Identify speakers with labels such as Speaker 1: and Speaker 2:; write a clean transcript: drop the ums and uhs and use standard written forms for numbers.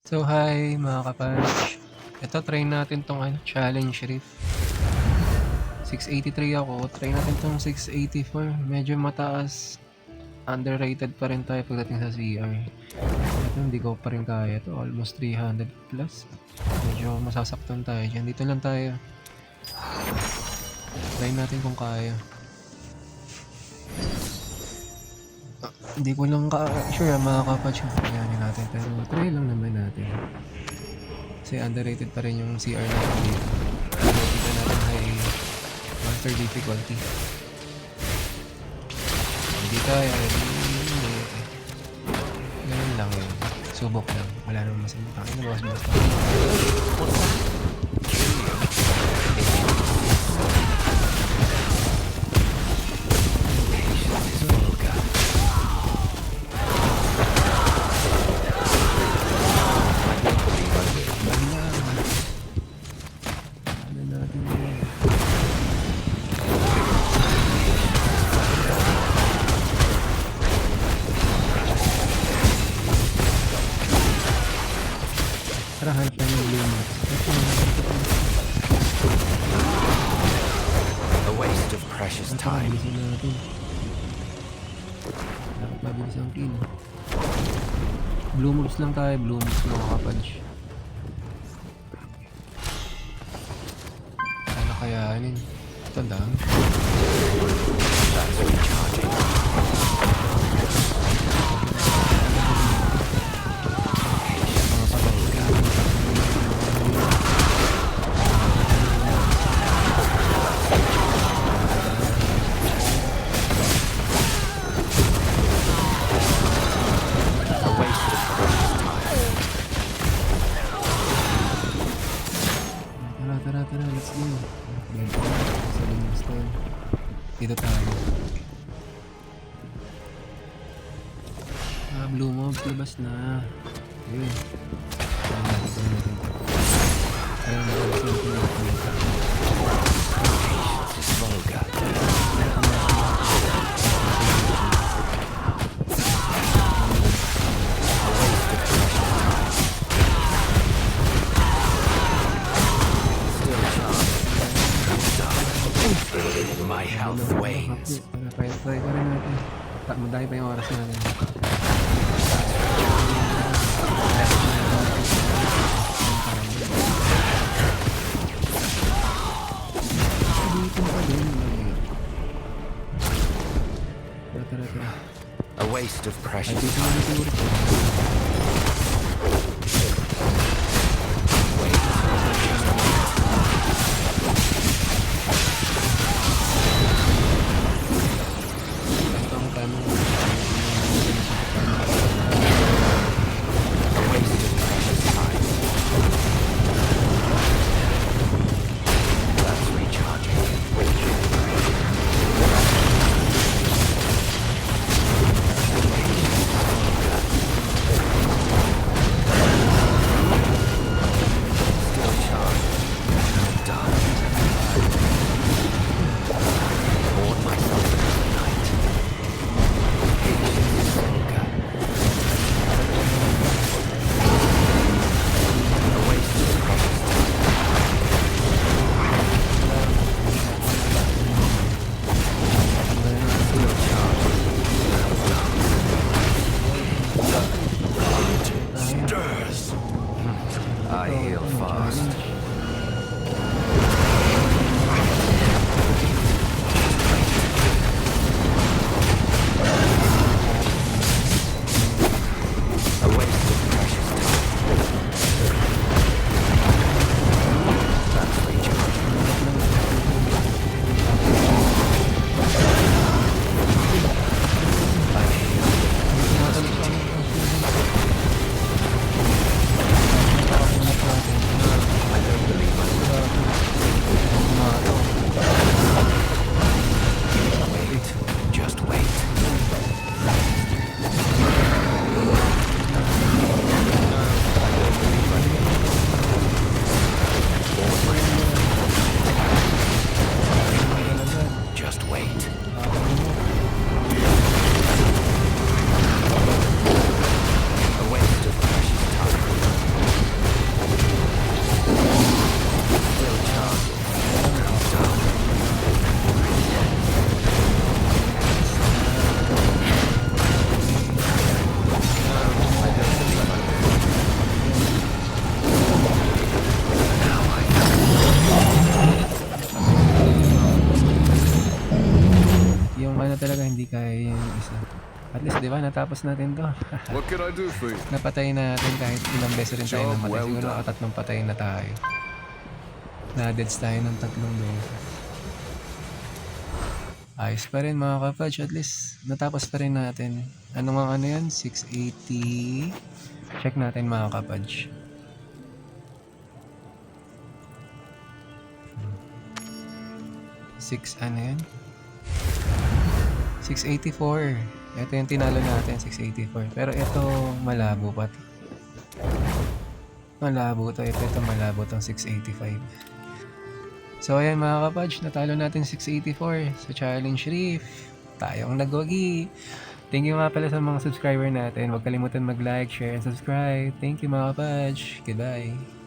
Speaker 1: So, hi mga ka-punch. Ito try natin 'tong challenge rift. 683 ako, try natin 'tong 684. Medyo mataas, underrated pa rin tayo pagdating sa CR. Ito hindi ko pa rin kaya 'to, almost 300 plus. Medyo masasaktan tayo diyan. Dito lang tayo. Try natin kung kaya. Hindi ko lang sure mga ka-punch kung kayanin natin, pero try lang naman natin. Kasi underrated pa rin yung CR natin dito. Dito natin high monster difficulty. Hindi kaya, hindi. Ganun lang yun. Subok lang. Wala namang masama. Takin na bawas-bawas tayo. Ano natin yun? Tara, hanap tayo ng blue marks.
Speaker 2: A waste of precious time.
Speaker 1: Bilisan natin. Dapat mabilis ang kill. Blue moves lang tayo. Blue moves mga kapunch. Sana kayanin. Ito lang.
Speaker 2: That's recharging. A waste of precious time.
Speaker 1: Tara, let's go. Sa linis tayo. Dito tayo. Blue mobs, labas na. Yun. Ayun, labas na ito.
Speaker 2: Patience is vulgar. A waste of precious time. Still charged. My health wanes.
Speaker 1: Try ka rin natin. Madami pa yung oras natin. Dito pa din. Tara.
Speaker 2: A waste of precious
Speaker 1: Dito na
Speaker 2: time.
Speaker 1: siguro. Ito ang tanong.
Speaker 2: A waste of precious time. That's recharging. Still charged. Done. Poured myself into the night. Patience is vulgar. A waste of precious time. Still charged. Stirs. I heal fast. A waste of precious time. That's recharging. I heal.
Speaker 1: At least, di ba, natapos natin to.
Speaker 3: What can I do for you?
Speaker 1: Napatay natin kahit ilang beses rin tayo
Speaker 3: Job
Speaker 1: namatay.
Speaker 3: well
Speaker 1: Siguro
Speaker 3: done.
Speaker 1: nakatatlong patay na tayo. Na-deads tayo ng 3 beses. Ayos pa rin mga kapatch. At least, natapos pa rin natin. Ano nga ano yan? 680. Check natin mga kapatch. 6 ano yan? 684. Ito yung tinalo natin, 684. Pero ito malabo pa. Malabo to. Ito malabo tong 685. So ayan mga kapatch, natalo natin 684 sa Challenge Reef. Tayong nagwagi. Thank you nga pala sa mga subscriber natin. Huwag kalimutan mag-like, share, and subscribe. Thank you mga kapatch. Goodbye.